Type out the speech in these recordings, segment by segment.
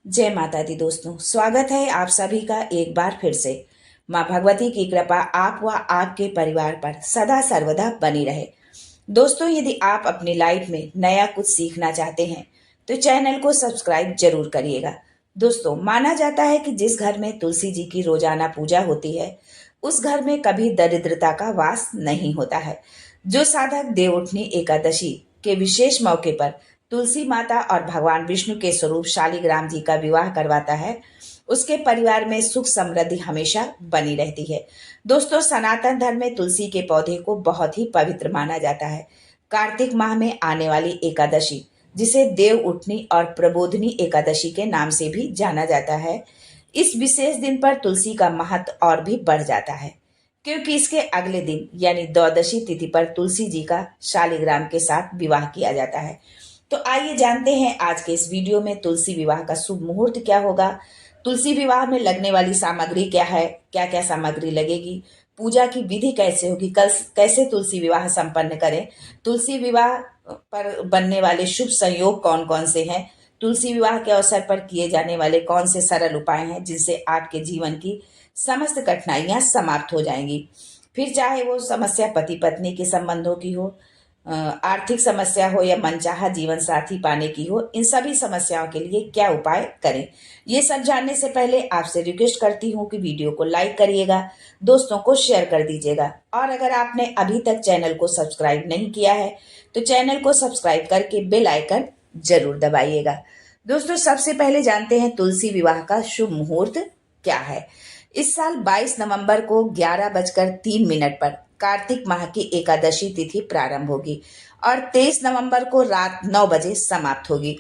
जय माता दी दोस्तों, स्वागत है आप सभी का एक बार फिर से। माँ भगवती की कृपा आप व आपके परिवार पर सदा सर्वदा बनी रहे। दोस्तों, यदि आप अपनी लाइफ में नया कुछ सीखना चाहते हैं तो चैनल को सब्सक्राइब जरूर करिएगा। दोस्तों, माना जाता है कि जिस घर में तुलसी जी की रोजाना पूजा होती है उस घर में कभी दरिद्रता का वास नहीं होता है। जो साधक देवउठनी एकादशी के विशेष मौके पर तुलसी माता और भगवान विष्णु के स्वरूप शालिग्राम जी का विवाह करवाता है उसके परिवार में सुख समृद्धि हमेशा बनी रहती है। दोस्तों, सनातन धर्म में तुलसी के पौधे को बहुत ही पवित्र माना जाता है। कार्तिक माह में आने वाली एकादशी, जिसे देव उठनी और प्रबोधनी एकादशी के नाम से भी जाना जाता है, इस विशेष दिन पर तुलसी का महत्व और भी बढ़ जाता है, क्योंकि इसके अगले दिन यानी द्वादशी तिथि पर तुलसी जी का शालिग्राम के साथ विवाह किया जाता है। तो आइए जानते हैं आज के इस वीडियो में तुलसी विवाह का शुभ मुहूर्त क्या होगा, तुलसी विवाह में लगने वाली सामग्री क्या है, क्या क्या सामग्री लगेगी, पूजा की विधि कैसे होगी, कल कैसे तुलसी विवाह संपन्न करें, तुलसी विवाह पर बनने वाले शुभ संयोग कौन कौन से हैं, तुलसी विवाह के अवसर पर किए जाने वाले कौन से सरल उपाय हैं जिनसे आपके जीवन की समस्त कठिनाइयां समाप्त हो जाएंगी। फिर चाहे वो समस्या पति पत्नी के संबंधों की हो, आर्थिक समस्या हो या मनचाहा जीवन साथी पाने की हो, इन सभी समस्याओं के लिए क्या उपाय करें, ये सब जानने से पहले आपसे रिक्वेस्ट करती हूँ कि वीडियो को लाइक करिएगा, दोस्तों को शेयर कर दीजिएगा, और अगर आपने अभी तक चैनल को सब्सक्राइब नहीं किया है तो चैनल को सब्सक्राइब करके बेल आइकन जरूर दबाइएगा। दोस्तों, सबसे पहले जानते हैं तुलसी विवाह का शुभ मुहूर्त क्या है। इस साल 22 नवंबर को 11:03 पर कार्तिक माह की एकादशी तिथि प्रारंभ होगी और 23 नवंबर को रात 9 बजे समाप्त होगी।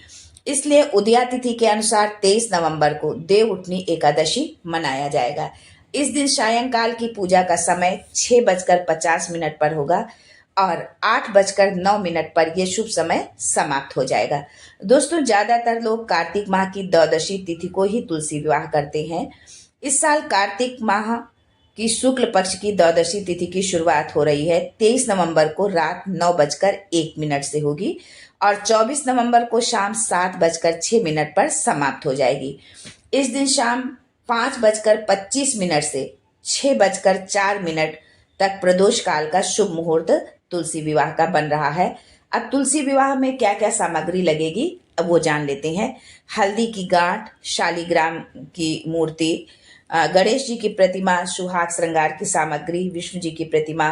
इसलिए उदया तिथि के अनुसार 23 नवंबर को देव उठनी एकादशी मनाया जाएगा। इस दिन सायंकाल की पूजा का समय 6:50 पर होगा और 8:09 पर यह शुभ समय समाप्त हो जाएगा। दोस्तों, ज्यादातर लोग कार्तिक माह की द्वादशी तिथि को ही तुलसी विवाह करते हैं। इस साल कार्तिक माह की शुक्ल पक्ष की द्वादशी तिथि की शुरुआत हो रही है 23 नवंबर को रात 9:01 से होगी और 24 नवंबर को शाम 7:06 पर समाप्त हो जाएगी। इस दिन शाम 5:25 से 6:04 तक प्रदोष काल का शुभ मुहूर्त तुलसी विवाह का बन रहा है। अब तुलसी विवाह में क्या क्या सामग्री लगेगी अब वो जान लेते हैं। हल्दी की गांठ, शालिग्राम की मूर्ति, गणेश जी की प्रतिमा, सुहाग श्रृंगार की सामग्री, विष्णु जी की प्रतिमा,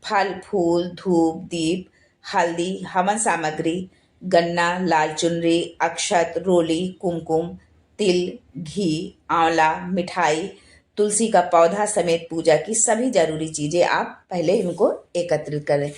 फल फूल, धूप, दीप, हल्दी, हवन सामग्री, गन्ना, लाल चुनरी, अक्षत, रोली, कुमकुम, तिल, घी, आंवला, मिठाई, तुलसी का पौधा समेत पूजा की सभी जरूरी चीजें आप पहले इनको एकत्रित करें।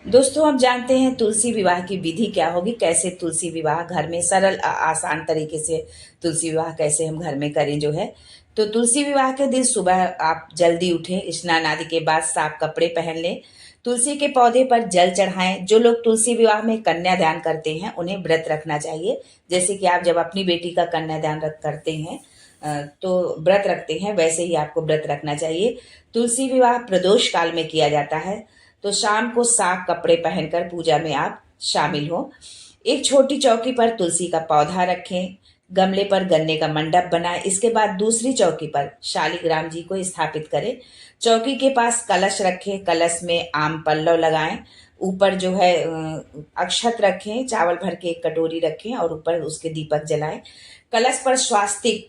दोस्तों, अब जानते हैं तुलसी विवाह की विधि क्या होगी, कैसे तुलसी विवाह घर में सरल आसान तरीके से तुलसी विवाह कैसे हम घर में करें जो है। तो तुलसी विवाह के दिन सुबह आप जल्दी उठें, स्नान आदि के बाद साफ कपड़े पहन लें, तुलसी के पौधे पर जल चढ़ाएं। जो लोग तुलसी विवाह में कन्यादान करते हैं उन्हें व्रत रखना चाहिए। जैसे कि आप जब अपनी बेटी का कन्यादान करते हैं तो व्रत रखते हैं, वैसे ही आपको व्रत रखना चाहिए। तुलसी विवाह प्रदोष काल में किया जाता है, तो शाम को साफ कपड़े पहनकर पूजा में आप शामिल हो। एक छोटी चौकी पर तुलसी का पौधा रखें, गमले पर गन्ने का मंडप बनाएं। इसके बाद दूसरी चौकी पर शालिग्राम जी को स्थापित करें। चौकी के पास कलश रखें, कलश में आम पल्लव लगाएं, ऊपर जो है अक्षत रखें, चावल भर के एक कटोरी रखें और ऊपर उसके दीपक जलाएं। कलश पर स्वास्तिक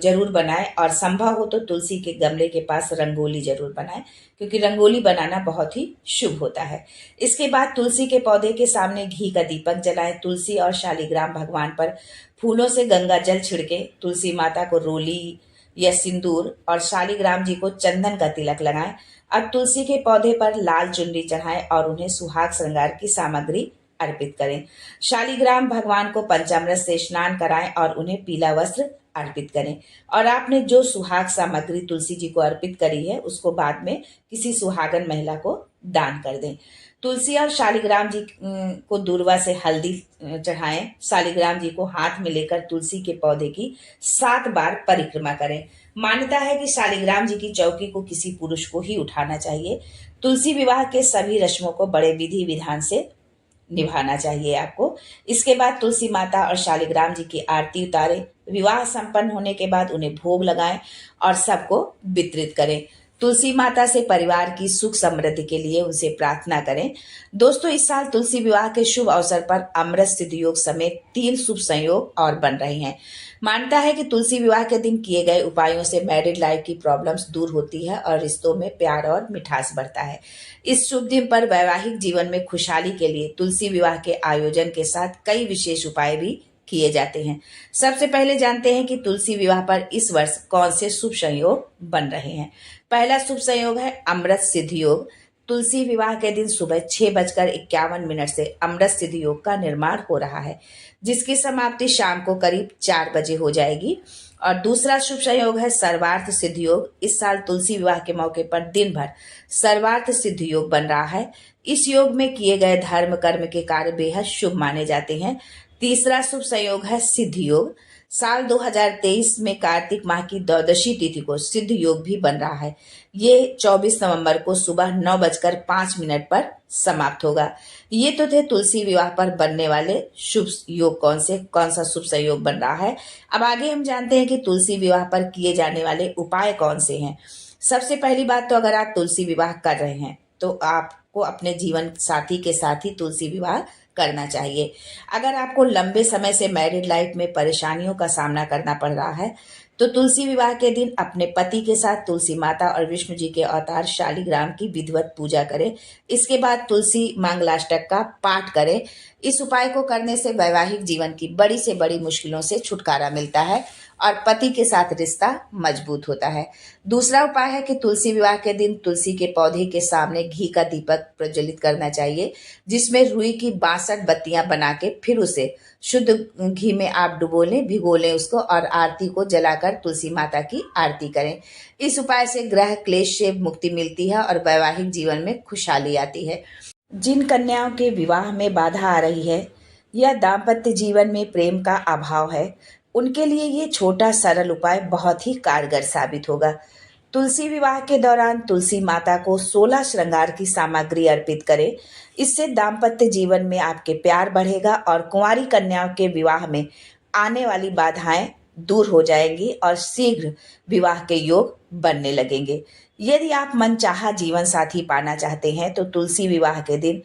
जरूर बनाएं और संभव हो तो तुलसी के गमले के पास रंगोली जरूर बनाएं, क्योंकि रंगोली बनाना बहुत ही शुभ होता है। इसके बाद तुलसी के पौधे के सामने घी का दीपक जलाएं। तुलसी और शालिग्राम भगवान पर फूलों से गंगा जल छिड़के, तुलसी माता को रोली या सिंदूर और शालिग्राम जी को चंदन का तिलक लगाएं। अब तुलसी के पौधे पर लाल चुनरी चढ़ाएं और उन्हें सुहाग श्रृंगार की सामग्री अर्पित करें। शालिग्राम भगवान को पंचामृत से स्नान कराएं और उन्हें पीला वस्त्र अर्पित करें। और आपने जो सुहाग सामग्री तुलसी जी को अर्पित करी है उसको बाद में किसी सुहागन महिला को दान कर दें। तुलसी और शालिग्राम जी को दूर्वा से हल्दी चढ़ाएं। शालिग्राम जी को हाथ में लेकर तुलसी के पौधे की 7 बार परिक्रमा करें। मान्यता है कि शालिग्राम जी की चौकी को किसी पुरुष को ही उठाना चाहिए। तुलसी विवाह के सभी रस्मों को बड़े विधि विधान से निभाना चाहिए आपको। इसके बाद तुलसी माता और शालिग्राम जी की आरती उतारें। विवाह संपन्न होने के बाद उन्हें भोग लगाएं और सबको वितरित करें। तुलसी माता से परिवार की सुख समृद्धि के लिए उनसे प्रार्थना करें। दोस्तों, इस साल तुलसी विवाह के शुभ अवसर पर अमृत सिद्धि योग समेत 3 शुभ संयोग और बन रहे हैं। मानता है कि तुलसी विवाह के दिन किए गए उपायों से मैरिड लाइफ की प्रॉब्लम्स दूर होती है और रिश्तों में प्यार और मिठास बढ़ता है। इस शुभ दिन पर वैवाहिक जीवन में खुशहाली के लिए तुलसी विवाह के आयोजन के साथ कई विशेष उपाय भी किए जाते हैं। सबसे पहले जानते हैं कि तुलसी विवाह पर इस वर्ष कौन से शुभ संयोग बन रहे हैं। पहला शुभ संयोग है अमृत सिद्धि योग। तुलसी विवाह के दिन सुबह 6:51 से अमृत सिद्धि योग का निर्माण हो रहा है, जिसकी समाप्ति शाम को करीब 4 बजे हो जाएगी। और दूसरा शुभ संयोग है सर्वार्थ सिद्धि योग। इस साल तुलसी विवाह के मौके पर दिन भर सर्वार्थ सिद्धि योग बन रहा है। इस योग में किए गए धर्म कर्म के कार्य बेहद शुभ माने जाते हैं। तीसरा शुभ संयोग है सिद्धि योग। साल 2023 में कार्तिक माह की द्वादशी तिथि को सिद्ध योग भी बन रहा है। ये 24 नवंबर को सुबह 9:05 पर समाप्त होगा। ये तो थे तुलसी विवाह पर बनने वाले शुभ योग, कौन सा शुभ संयोग बन रहा है। अब आगे हम जानते हैं कि तुलसी विवाह पर किए जाने वाले उपाय कौन से हैं। सबसे पहली बात तो अगर आप तुलसी विवाह कर रहे हैं तो आपको अपने जीवन साथी के साथ ही तुलसी विवाह करना चाहिए। अगर आपको लंबे समय से मैरिड लाइफ में परेशानियों का सामना करना पड़ रहा है तो तुलसी विवाह के दिन अपने पति के साथ तुलसी माता और विष्णु जी के अवतार शालिग्राम की विधिवत पूजा करें। इसके बाद तुलसी मंगलाष्टक का पाठ करें। इस उपाय को करने से वैवाहिक जीवन की बड़ी से बड़ी मुश्किलों से छुटकारा मिलता है और पति के साथ रिश्ता मजबूत होता है। दूसरा उपाय है कि तुलसी विवाह के दिन तुलसी के पौधे के सामने घी का दीपक प्रज्वलित करना चाहिए, जिसमें रुई की 62 बत्तियां बना के फिर उसे शुद्ध घी में आप भिगो लें उसको और आरती को जलाकर तुलसी माता की आरती करें। इस उपाय से ग्रह क्लेश से मुक्ति मिलती है और वैवाहिक जीवन में खुशहाली आती है। जिन कन्याओं के विवाह में बाधा आ रही है या दाम्पत्य जीवन में प्रेम का अभाव है, उनके लिए ये छोटा सरल उपाय बहुत ही कारगर साबित होगा। तुलसी विवाह के दौरान तुलसी माता को 16 श्रृंगार की सामग्री अर्पित करें। इससे दाम्पत्य जीवन में आपके प्यार बढ़ेगा और कुंवारी कन्याओं के विवाह में आने वाली बाधाएं दूर हो जाएंगी और शीघ्र विवाह के योग बनने लगेंगे। यदि आप मनचाहा जीवन साथी पाना चाहते हैं तो तुलसी विवाह के दिन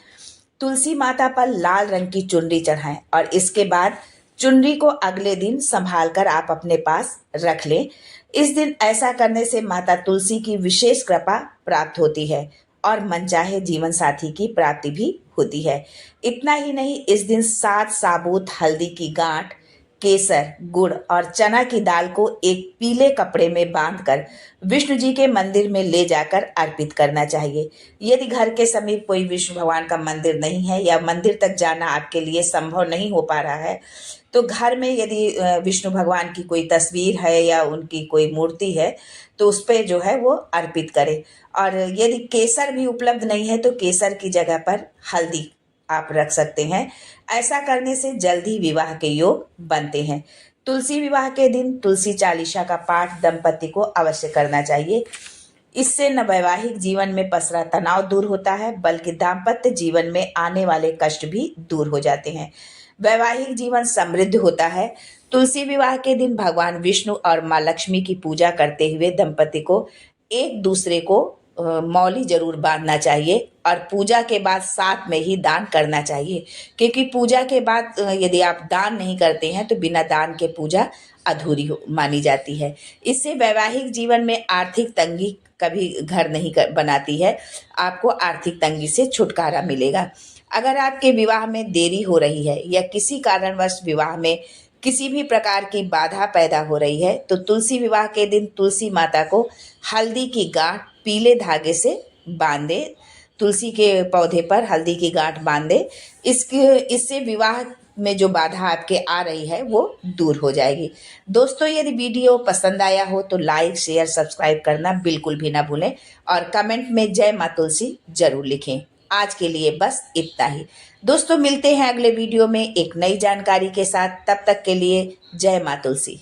तुलसी माता पर लाल रंग की चुनरी चढ़ाएं और इसके बाद चुनरी को अगले दिन संभाल कर आप अपने पास रख लें। इस दिन ऐसा करने से माता तुलसी की विशेष कृपा प्राप्त होती है और मनचाहे जीवन साथी की प्राप्ति भी होती है। इतना ही नहीं, इस दिन 7 साबुत हल्दी की गांठ, केसर, गुड़ और चना की दाल को एक पीले कपड़े में बांधकर विष्णु जी के मंदिर में ले जाकर अर्पित करना चाहिए। यदि घर के समीप कोई विष्णु भगवान का मंदिर नहीं है या मंदिर तक जाना आपके लिए संभव नहीं हो पा रहा है तो घर में यदि विष्णु भगवान की कोई तस्वीर है या उनकी कोई मूर्ति है तो उस पे जो है वो अर्पित करें। और यदि केसर भी उपलब्ध नहीं है तो केसर की जगह पर हल्दी आप रख सकते हैं। ऐसा करने से जल्दी विवाह के योग बनते हैं। तुलसी विवाह के दिन तुलसी चालीसा का पाठ दंपति को अवश्य करना चाहिए। इससे न वैवाहिक जीवन में पसरा तनाव दूर होता है बल्कि दाम्पत्य जीवन में आने वाले कष्ट भी दूर हो जाते हैं। वैवाहिक जीवन समृद्ध होता है। तुलसी विवाह के दिन भगवान विष्णु और माँ लक्ष्मी की पूजा करते हुए दंपति को एक दूसरे को मौली जरूर बांधना चाहिए और पूजा के बाद साथ में ही दान करना चाहिए, क्योंकि पूजा के बाद यदि आप दान नहीं करते हैं तो बिना दान के पूजा अधूरी मानी जाती है। इससे वैवाहिक जीवन में आर्थिक तंगी कभी घर नहीं बनाती है। आपको आर्थिक तंगी से छुटकारा मिलेगा। अगर आपके विवाह में देरी हो रही है या किसी कारणवश विवाह में किसी भी प्रकार की बाधा पैदा हो रही है तो तुलसी विवाह के दिन तुलसी माता को हल्दी की गांठ पीले धागे से बांधे। तुलसी के पौधे पर हल्दी की गांठ बांधे। इससे विवाह में जो बाधा आपके आ रही है वो दूर हो जाएगी। दोस्तों, यदि वीडियो पसंद आया हो तो लाइक, शेयर, सब्सक्राइब करना बिल्कुल भी ना भूलें और कमेंट में जय माँ तुलसी जरूर लिखें। आज के लिए बस इतना ही। दोस्तों, मिलते हैं अगले वीडियो में एक नई जानकारी के साथ। तब तक के लिए जय माँ तुलसी।